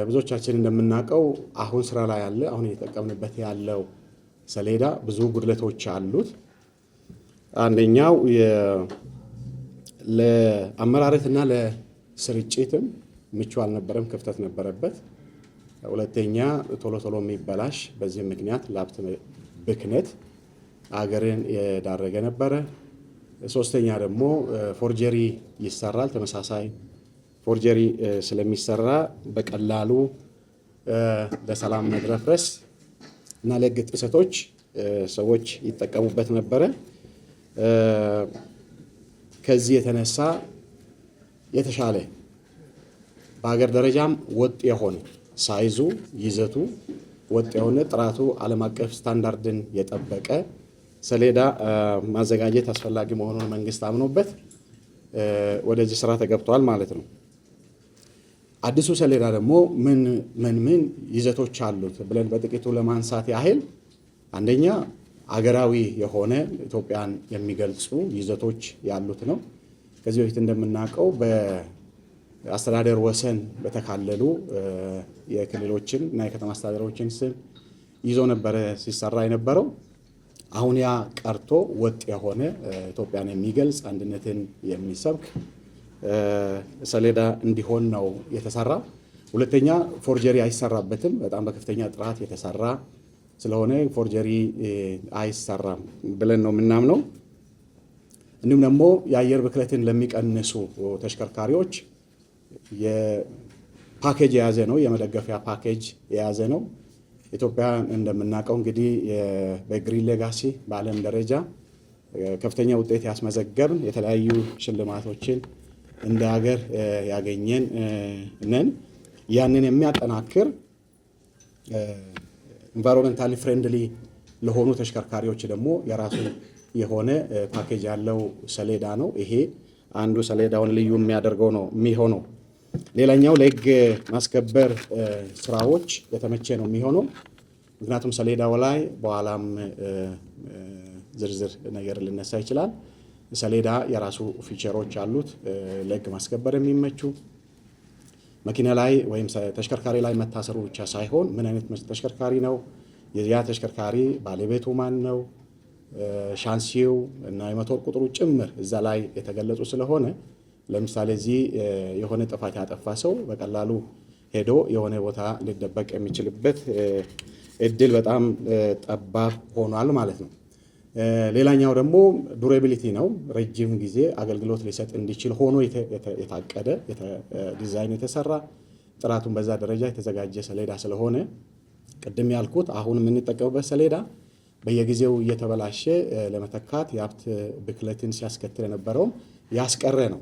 ብዙዎቻችን እንደምናውቀው አሁን ስራ ላይ ያለ አሁን እየተጠቀምንበት ያለው ሰሌዳ ብዙ ጉድለቶች አሉት። አንደኛው ለአመራረትና ለስርጭትም ምቹ አልነበረም፣ ክፍተት ነበረበት። ሁለተኛ ቶሎ ቶሎ የሚበላሽ፣ በዚህ ምክንያት ለሀብት ብክነት አገርን የዳረገ ነበረ። ሶስተኛ ደግሞ ፎርጀሪ ይሰራል። ተመሳሳይ ፎርጀሪ ስለሚሰራ በቀላሉ ለሰላም መድረፍረስ እና ለሕግ ጥሰቶች ሰዎች ይጠቀሙበት ነበረ። ከዚህ የተነሳ የተሻለ በሀገር ደረጃም ወጥ የሆነ ሳይዙ፣ ይዘቱ ወጥ የሆነ ጥራቱ ዓለም አቀፍ ስታንዳርድን የጠበቀ ሰሌዳ ማዘጋጀት አስፈላጊ መሆኑን መንግስት አምኖበት ወደዚህ ስራ ተገብቷል ማለት ነው። አዲሱ ሰሌዳ ደግሞ ምን ይዘቶች አሉት ብለን በጥቂቱ ለማንሳት ያህል፣ አንደኛ አገራዊ የሆነ ኢትዮጵያን የሚገልጹ ይዘቶች ያሉት ነው። ከዚህ በፊት እንደምናውቀው በአስተዳደር ወሰን በተካለሉ የክልሎችን እና የከተማ አስተዳደሮችን ስም ይዞ ነበረ ሲሰራ የነበረው። አሁን ያ ቀርቶ ወጥ የሆነ ኢትዮጵያን የሚገልጽ አንድነትን የሚሰብክ ሰሌዳ እንዲሆን ነው የተሰራ። ሁለተኛ ፎርጀሪ አይሰራበትም። በጣም በከፍተኛ ጥራት የተሰራ ስለሆነ ፎርጀሪ አይሰራም ብለን ነው የምናምነው። እንዲሁም ደግሞ የአየር ብክለትን ለሚቀንሱ ተሽከርካሪዎች የፓኬጅ የያዘ ነው፣ የመደገፊያ ፓኬጅ የያዘ ነው። ኢትዮጵያ እንደምናውቀው እንግዲህ በግሪን ሌጋሲ በዓለም ደረጃ ከፍተኛ ውጤት ያስመዘገብን የተለያዩ ሽልማቶችን እንደ ሀገር ያገኘን ነን። ያንን የሚያጠናክር ኢንቫይሮንመንታሊ ፍሬንድሊ ለሆኑ ተሽከርካሪዎች ደግሞ የራሱ የሆነ ፓኬጅ ያለው ሰሌዳ ነው። ይሄ አንዱ ሰሌዳውን ልዩ የሚያደርገው ነው የሚሆነው። ሌላኛው ለሕግ ማስከበር ስራዎች የተመቸ ነው የሚሆነው። ምክንያቱም ሰሌዳው ላይ በኋላም ዝርዝር ነገር ሊነሳ ይችላል። ሰሌዳ የራሱ ፊቸሮች አሉት፣ ለሕግ ማስከበር የሚመቹ መኪና ላይ ወይም ተሽከርካሪ ላይ መታሰሩ ብቻ ሳይሆን ምን አይነት ተሽከርካሪ ነው፣ ያ ተሽከርካሪ ባለቤቱ ማን ነው፣ ሻንሲው እና የሞተር ቁጥሩ ጭምር እዛ ላይ የተገለጹ ስለሆነ ለምሳሌ እዚህ የሆነ ጥፋት ያጠፋ ሰው በቀላሉ ሄዶ የሆነ ቦታ ሊደበቅ የሚችልበት እድል በጣም ጠባብ ሆኗል ማለት ነው። ሌላኛው ደግሞ ዱሬቢሊቲ ነው። ረጅም ጊዜ አገልግሎት ሊሰጥ እንዲችል ሆኖ የታቀደ ዲዛይን የተሰራ ጥራቱን በዛ ደረጃ የተዘጋጀ ሰሌዳ ስለሆነ ቅድም ያልኩት አሁን የምንጠቀምበት ሰሌዳ በየጊዜው እየተበላሸ ለመተካት የሀብት ብክለትን ሲያስከትል የነበረውም ያስቀረ ነው።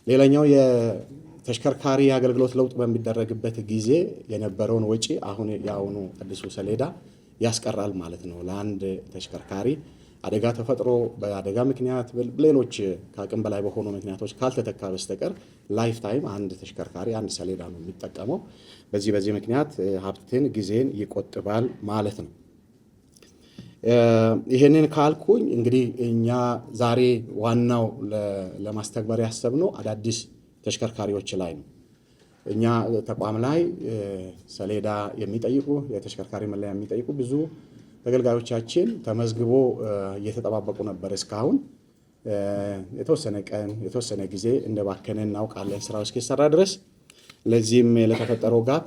ሌላኛው የተሽከርካሪ አገልግሎት ለውጥ በሚደረግበት ጊዜ የነበረውን ወጪ አሁን የአሁኑ አዲሱ ሰሌዳ ያስቀራል ማለት ነው። ለአንድ ተሽከርካሪ አደጋ ተፈጥሮ በአደጋ ምክንያት ሌሎች ከአቅም በላይ በሆኑ ምክንያቶች ካልተተካ በስተቀር ላይፍ ታይም አንድ ተሽከርካሪ አንድ ሰሌዳ ነው የሚጠቀመው። በዚህ ምክንያት ሀብትን፣ ጊዜን ይቆጥባል ማለት ነው። ይህንን ካልኩኝ እንግዲህ እኛ ዛሬ ዋናው ለማስተግበር ያሰብነው አዳዲስ ተሽከርካሪዎች ላይ ነው። እኛ ተቋም ላይ ሰሌዳ የሚጠይቁ የተሽከርካሪ መለያ የሚጠይቁ ብዙ ተገልጋዮቻችን ተመዝግቦ እየተጠባበቁ ነበር። እስካሁን የተወሰነ ቀን የተወሰነ ጊዜ እንደባከነ እናውቃለን ስራው እስኪሰራ ድረስ። ለዚህም ለተፈጠረው ጋፕ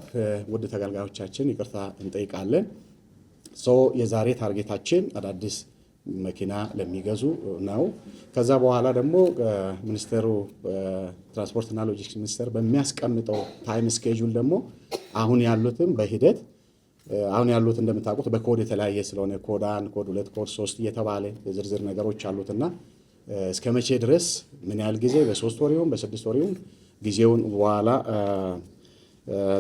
ውድ ተገልጋዮቻችን ይቅርታ እንጠይቃለን። የዛሬ ታርጌታችን አዳዲስ መኪና ለሚገዙ ነው። ከዛ በኋላ ደግሞ ሚኒስቴሩ ትራንስፖርትና ሎጂስቲክስ ሚኒስቴር በሚያስቀምጠው ታይም ስኬጁል ደግሞ አሁን ያሉትም በሂደት አሁን ያሉት እንደምታውቁት በኮድ የተለያየ ስለሆነ ኮድ 1፣ ኮድ 2፣ ኮድ 3 እየተባለ የዝርዝር ነገሮች አሉትና እስከ መቼ ድረስ ምን ያህል ጊዜ በ3 ወር ይሁን በ6 ወር ይሁን ጊዜውን በኋላ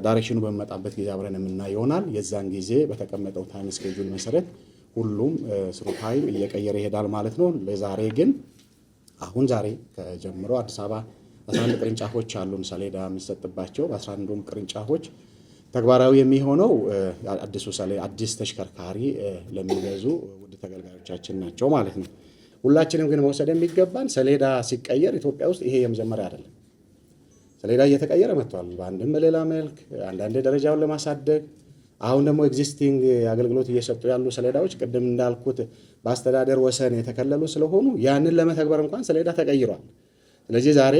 ዳይሬክሽኑ በመጣበት ጊዜ አብረን የምናይ ይሆናል። የዛን ጊዜ በተቀመጠው ታይም ስኬጁል መሰረት ሁሉም ስሩ ታይም እየቀየረ ይሄዳል ማለት ነው። ለዛሬ ግን አሁን ዛሬ ከጀምሮ አዲስ አበባ 11 ቅርንጫፎች አሉን ሰሌዳ የሚሰጥባቸው። በ11ዱም ቅርንጫፎች ተግባራዊ የሚሆነው አዲስ ተሽከርካሪ ለሚገዙ ውድ ተገልጋዮቻችን ናቸው ማለት ነው። ሁላችንም ግን መውሰድ የሚገባን ሰሌዳ ሲቀየር ኢትዮጵያ ውስጥ ይሄ የመጀመሪያ አይደለም። ሰሌዳ እየተቀየረ መጥቷል። በአንድም በሌላ መልክ አንዳንድ ደረጃውን ለማሳደግ አሁን ደግሞ ኤግዚስቲንግ አገልግሎት እየሰጡ ያሉ ሰሌዳዎች ቅድም እንዳልኩት በአስተዳደር ወሰን የተከለሉ ስለሆኑ ያንን ለመተግበር እንኳን ሰሌዳ ተቀይሯል። ስለዚህ ዛሬ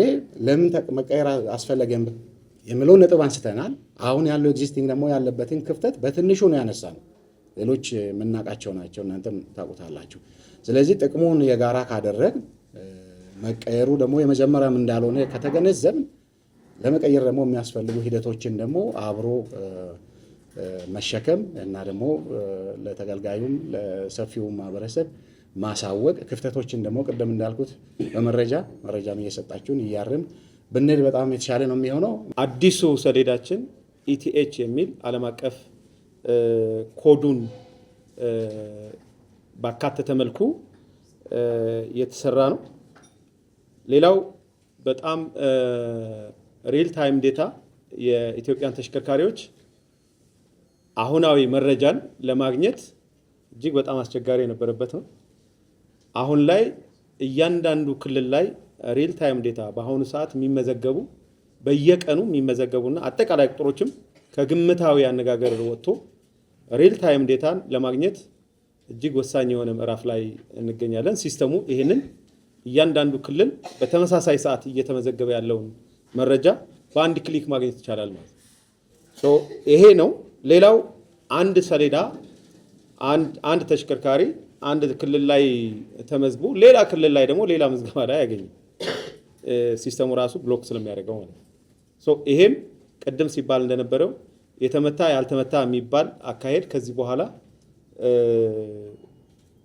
ለምን መቀየር አስፈለገም የሚለውን ነጥብ አንስተናል። አሁን ያለው ኤግዚስቲንግ ደግሞ ያለበትን ክፍተት በትንሹ ነው ያነሳነው። ሌሎች የምናውቃቸው ናቸው፣ እናንተም ታውቁታላችሁ። ስለዚህ ጥቅሙን የጋራ ካደረግ መቀየሩ ደግሞ የመጀመሪያም እንዳልሆነ ከተገነዘብን ለመቀየር ደግሞ የሚያስፈልጉ ሂደቶችን ደግሞ አብሮ መሸከም እና ደግሞ ለተገልጋዩም ለሰፊው ማህበረሰብ ማሳወቅ፣ ክፍተቶችን ደግሞ ቅድም እንዳልኩት መረጃም እየሰጣችሁን እያርም ብንሄድ በጣም የተሻለ ነው የሚሆነው። አዲሱ ሰሌዳችን ኢቲኤች የሚል ዓለም አቀፍ ኮዱን ባካተተ መልኩ የተሰራ ነው። ሌላው በጣም ሪል ታይም ዴታ የኢትዮጵያን ተሽከርካሪዎች አሁናዊ መረጃን ለማግኘት እጅግ በጣም አስቸጋሪ የነበረበት ነው። አሁን ላይ እያንዳንዱ ክልል ላይ ሪል ታይም ዴታ በአሁኑ ሰዓት የሚመዘገቡ በየቀኑ የሚመዘገቡና አጠቃላይ ቁጥሮችም ከግምታዊ አነጋገር ወጥቶ ሪል ታይም ዴታን ለማግኘት እጅግ ወሳኝ የሆነ ምዕራፍ ላይ እንገኛለን። ሲስተሙ ይህንን እያንዳንዱ ክልል በተመሳሳይ ሰዓት እየተመዘገበ ያለውን መረጃ በአንድ ክሊክ ማግኘት ይቻላል ማለት ነው። ይሄ ነው። ሌላው አንድ ሰሌዳ አንድ ተሽከርካሪ አንድ ክልል ላይ ተመዝግቦ ሌላ ክልል ላይ ደግሞ ሌላ ምዝገባ ላይ አያገኝም። ሲስተሙ ራሱ ብሎክ ስለሚያደርገው ማለት ነው። ይሄም ቅድም ሲባል እንደነበረው የተመታ ያልተመታ የሚባል አካሄድ ከዚህ በኋላ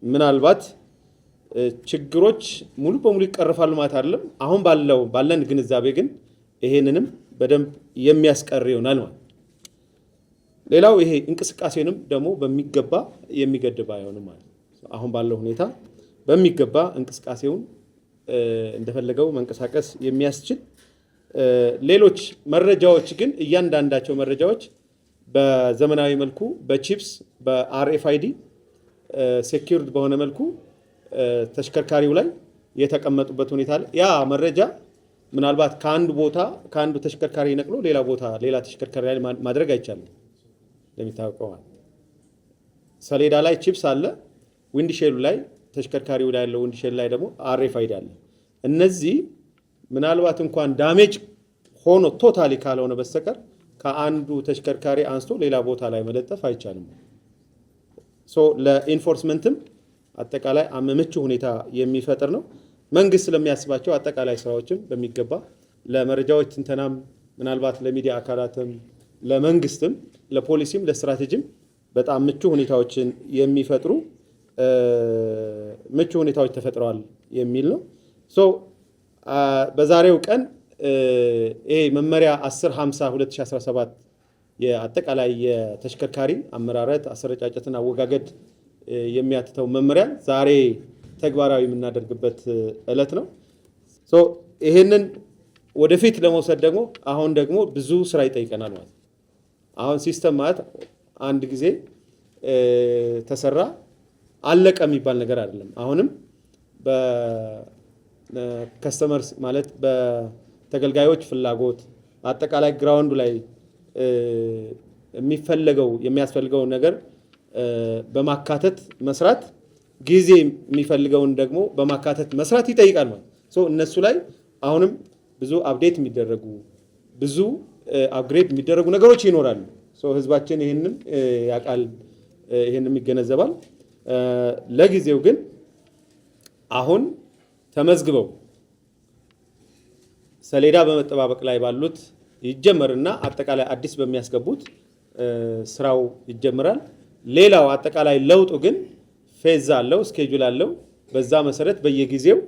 ምናልባት ችግሮች ሙሉ በሙሉ ይቀርፋሉ ማለት አይደለም። አሁን ባለን ግንዛቤ ግን ይሄንንም በደንብ የሚያስቀር ይሆናል ማለት። ሌላው ይሄ እንቅስቃሴንም ደግሞ በሚገባ የሚገድብ አይሆንም ማለት። አሁን ባለው ሁኔታ በሚገባ እንቅስቃሴውን እንደፈለገው መንቀሳቀስ የሚያስችል ሌሎች መረጃዎች ግን እያንዳንዳቸው መረጃዎች በዘመናዊ መልኩ በቺፕስ በአርኤፍአይዲ ሴኪዩርድ በሆነ መልኩ ተሽከርካሪው ላይ የተቀመጡበት ሁኔታ አለ። ያ መረጃ ምናልባት ከአንዱ ተሽከርካሪ ነቅሎ ሌላ ተሽከርካሪ ላይ ማድረግ አይቻልም። እንደሚታወቀው ሰሌዳ ላይ ቺፕስ አለ፣ ዊንድሼሉ ላይ ተሽከርካሪው ላይ ያለው ዊንድሼል ላይ ደግሞ አርኤፍአይዲ አለ። እነዚህ ምናልባት እንኳን ዳሜጅ ሆኖ ቶታሊ ካልሆነ በስተቀር ከአንዱ ተሽከርካሪ አንስቶ ሌላ ቦታ ላይ መለጠፍ አይቻልም። ለኢንፎርስመንትም አጠቃላይ ምቹ ሁኔታ የሚፈጥር ነው። መንግስት ስለሚያስባቸው አጠቃላይ ስራዎችም በሚገባ ለመረጃዎች ትንተናም ምናልባት ለሚዲያ አካላትም ለመንግስትም ለፖሊሲም ለስትራቴጂም በጣም ምቹ ሁኔታዎችን የሚፈጥሩ ምቹ ሁኔታዎች ተፈጥረዋል የሚል ነው። በዛሬው ቀን ይሄ መመሪያ 1050/2017 የአጠቃላይ የተሽከርካሪ አመራረት አሰረጫጨትና አወጋገድ የሚያትተው መመሪያ ዛሬ ተግባራዊ የምናደርግበት ዕለት ነው። ይሄንን ወደፊት ለመውሰድ ደግሞ አሁን ደግሞ ብዙ ስራ ይጠይቀናል ማለት ነው። አሁን ሲስተም ማለት አንድ ጊዜ ተሰራ አለቀ የሚባል ነገር አይደለም። አሁንም በከስተመርስ ማለት በተገልጋዮች ፍላጎት አጠቃላይ ግራውንዱ ላይ የሚያስፈልገው ነገር በማካተት መስራት ጊዜ የሚፈልገውን ደግሞ በማካተት መስራት ይጠይቃል ማለት እነሱ ላይ አሁንም ብዙ አፕዴት የሚደረጉ ብዙ አፕግሬድ የሚደረጉ ነገሮች ይኖራሉ። ህዝባችን ይሄንን ያቃል፣ ይሄንን ይገነዘባል። ለጊዜው ግን አሁን ተመዝግበው ሰሌዳ በመጠባበቅ ላይ ባሉት ይጀመርና አጠቃላይ አዲስ በሚያስገቡት ስራው ይጀምራል። ሌላው አጠቃላይ ለውጡ ግን ፌዝ አለው፣ ስኬጁል አለው። በዛ መሰረት በየጊዜው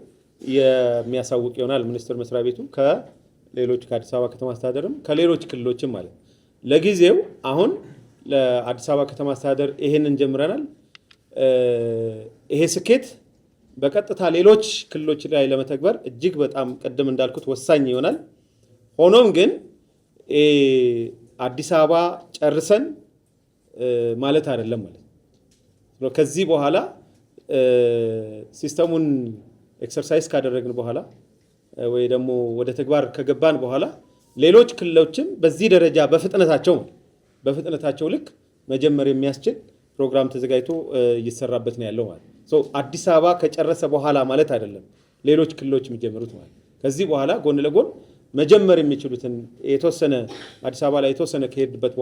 የሚያሳውቅ ይሆናል ሚኒስቴር መስሪያ ቤቱ ከሌሎች ከአዲስ አበባ ከተማ አስተዳደርም ከሌሎች ክልሎችም ማለት። ለጊዜው አሁን ለአዲስ አበባ ከተማ አስተዳደር ይሄንን ጀምረናል። ይሄ ስኬት በቀጥታ ሌሎች ክልሎች ላይ ለመተግበር እጅግ በጣም ቀደም እንዳልኩት ወሳኝ ይሆናል። ሆኖም ግን አዲስ አበባ ጨርሰን ማለት አይደለም ማለት ነው። ከዚህ በኋላ ሲስተሙን ኤክሰርሳይዝ ካደረግን በኋላ ወይ ደግሞ ወደ ተግባር ከገባን በኋላ ሌሎች ክልሎችም በዚህ ደረጃ በፍጥነታቸው ልክ መጀመር የሚያስችል ፕሮግራም ተዘጋጅቶ እየተሰራበት ነው ያለው ማለት ነው። አዲስ አበባ ከጨረሰ በኋላ ማለት አይደለም ሌሎች ክልሎች የሚጀምሩት ማለት ከዚህ በኋላ ጎን ለጎን መጀመር የሚችሉትን የተወሰነ አዲስ አበባ ላይ የተወሰነ ከሄድበት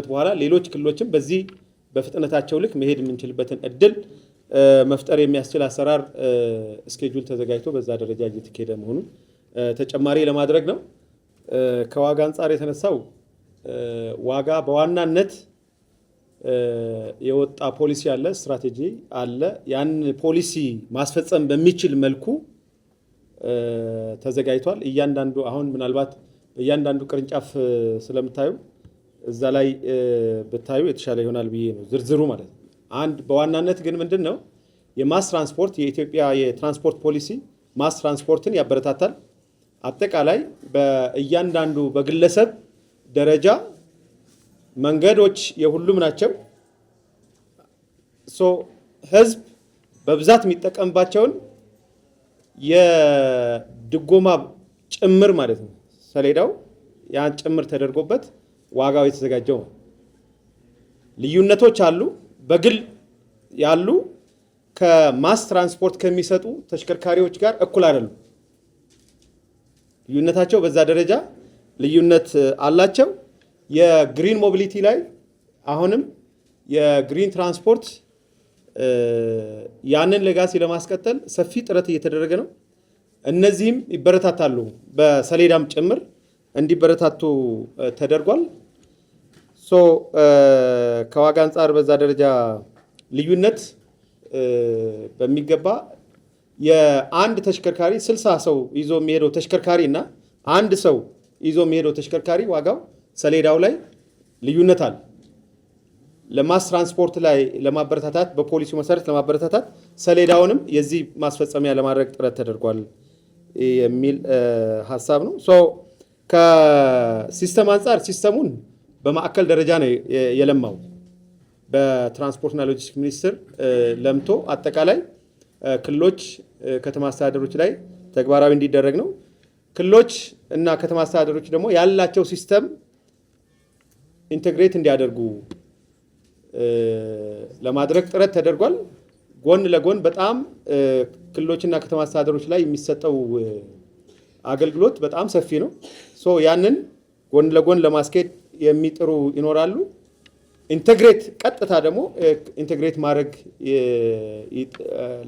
በኋላ ሌሎች ክልሎችም በዚህ በፍጥነታቸው ልክ መሄድ የምንችልበትን እድል መፍጠር የሚያስችል አሰራር ስኬጁል ተዘጋጅቶ በዛ ደረጃ እየተካሄደ መሆኑን ተጨማሪ ለማድረግ ነው። ከዋጋ አንጻር የተነሳው ዋጋ በዋናነት የወጣ ፖሊሲ አለ፣ ስትራቴጂ አለ። ያን ፖሊሲ ማስፈጸም በሚችል መልኩ ተዘጋጅቷል። እያንዳንዱ አሁን ምናልባት እያንዳንዱ ቅርንጫፍ ስለምታዩ እዛ ላይ ብታዩ የተሻለ ይሆናል ብዬ ነው ዝርዝሩ ማለት ነው። አንድ በዋናነት ግን ምንድነው የማስ ትራንስፖርት የኢትዮጵያ የትራንስፖርት ፖሊሲ ማስ ትራንስፖርትን ያበረታታል። አጠቃላይ በእያንዳንዱ በግለሰብ ደረጃ መንገዶች የሁሉም ናቸው። ህዝብ በብዛት የሚጠቀምባቸውን የድጎማ ጭምር ማለት ነው ሰሌዳው ያን ጭምር ተደርጎበት ዋጋው የተዘጋጀው ነው። ልዩነቶች አሉ። በግል ያሉ ከማስ ትራንስፖርት ከሚሰጡ ተሽከርካሪዎች ጋር እኩል አይደሉም። ልዩነታቸው በዛ ደረጃ ልዩነት አላቸው። የግሪን ሞቢሊቲ ላይ አሁንም የግሪን ትራንስፖርት ያንን ሌጋሲ ለማስቀጠል ሰፊ ጥረት እየተደረገ ነው። እነዚህም ይበረታታሉ፣ በሰሌዳም ጭምር እንዲበረታቱ ተደርጓል። ከዋጋ አንጻር በዛ ደረጃ ልዩነት በሚገባ የአንድ ተሽከርካሪ 60 ሰው ይዞ የሚሄደው ተሽከርካሪ እና አንድ ሰው ይዞ የሚሄደው ተሽከርካሪ ዋጋው ሰሌዳው ላይ ልዩነት አለ። ለማስ ትራንስፖርት ላይ ለማበረታታት በፖሊሲው መሰረት ለማበረታታት ሰሌዳውንም የዚህ ማስፈጸሚያ ለማድረግ ጥረት ተደርጓል የሚል ሐሳብ ነው። ከሲስተም አንጻር ሲስተሙን በማዕከል ደረጃ ነው የለማው። በትራንስፖርትና ሎጂስቲክስ ሚኒስቴር ለምቶ አጠቃላይ ክልሎች ከተማ አስተዳደሮች ላይ ተግባራዊ እንዲደረግ ነው። ክልሎች እና ከተማ አስተዳደሮች ደግሞ ያላቸው ሲስተም ኢንተግሬት እንዲያደርጉ ለማድረግ ጥረት ተደርጓል። ጎን ለጎን በጣም ክልሎችና ከተማ አስተዳደሮች ላይ የሚሰጠው አገልግሎት በጣም ሰፊ ነው። ያንን ጎን ለጎን ለማስኬድ የሚጥሩ ይኖራሉ። ኢንተግሬት ቀጥታ ደግሞ ኢንተግሬት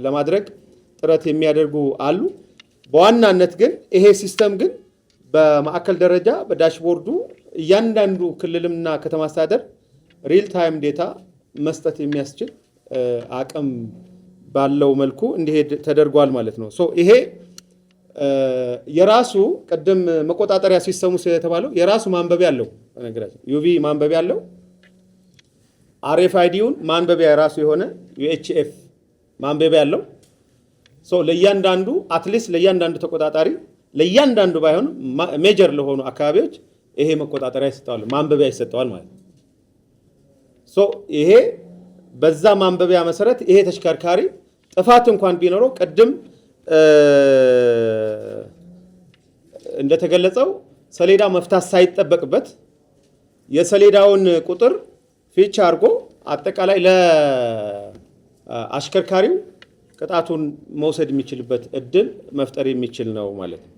ለማድረግ ጥረት የሚያደርጉ አሉ። በዋናነት ግን ይሄ ሲስተም ግን በማዕከል ደረጃ በዳሽቦርዱ እያንዳንዱ ክልልና ከተማ አስተዳደር ሪል ታይም ዴታ መስጠት የሚያስችል አቅም ባለው መልኩ እንዲሄድ ተደርጓል ማለት ነው። ይሄ የራሱ ቀደም መቆጣጠሪያ ሲስተሙ የተባለው የራሱ ማንበቢያ አለው። ነገራችን ዩቪ ማንበቢያ አለው። አርኤፍአይዲውን ማንበቢያ የራሱ የሆነ ዩኤችኤፍ ማንበቢያ አለው። ለእያንዳንዱ አትሊስት ለእያንዳንዱ ተቆጣጣሪ ለእያንዳንዱ ባይሆን ሜጀር ለሆኑ አካባቢዎች ይሄ መቆጣጠሪያ ይሰጠዋል፣ ማንበቢያ ይሰጠዋል ማለት ነው። ይሄ በዛ ማንበቢያ መሰረት ይሄ ተሽከርካሪ ጥፋት እንኳን ቢኖረው ቅድም እንደተገለጸው ሰሌዳ መፍታት ሳይጠበቅበት የሰሌዳውን ቁጥር ፊች አድርጎ አጠቃላይ ለአሽከርካሪው ቅጣቱን መውሰድ የሚችልበት እድል መፍጠር የሚችል ነው ማለት ነው።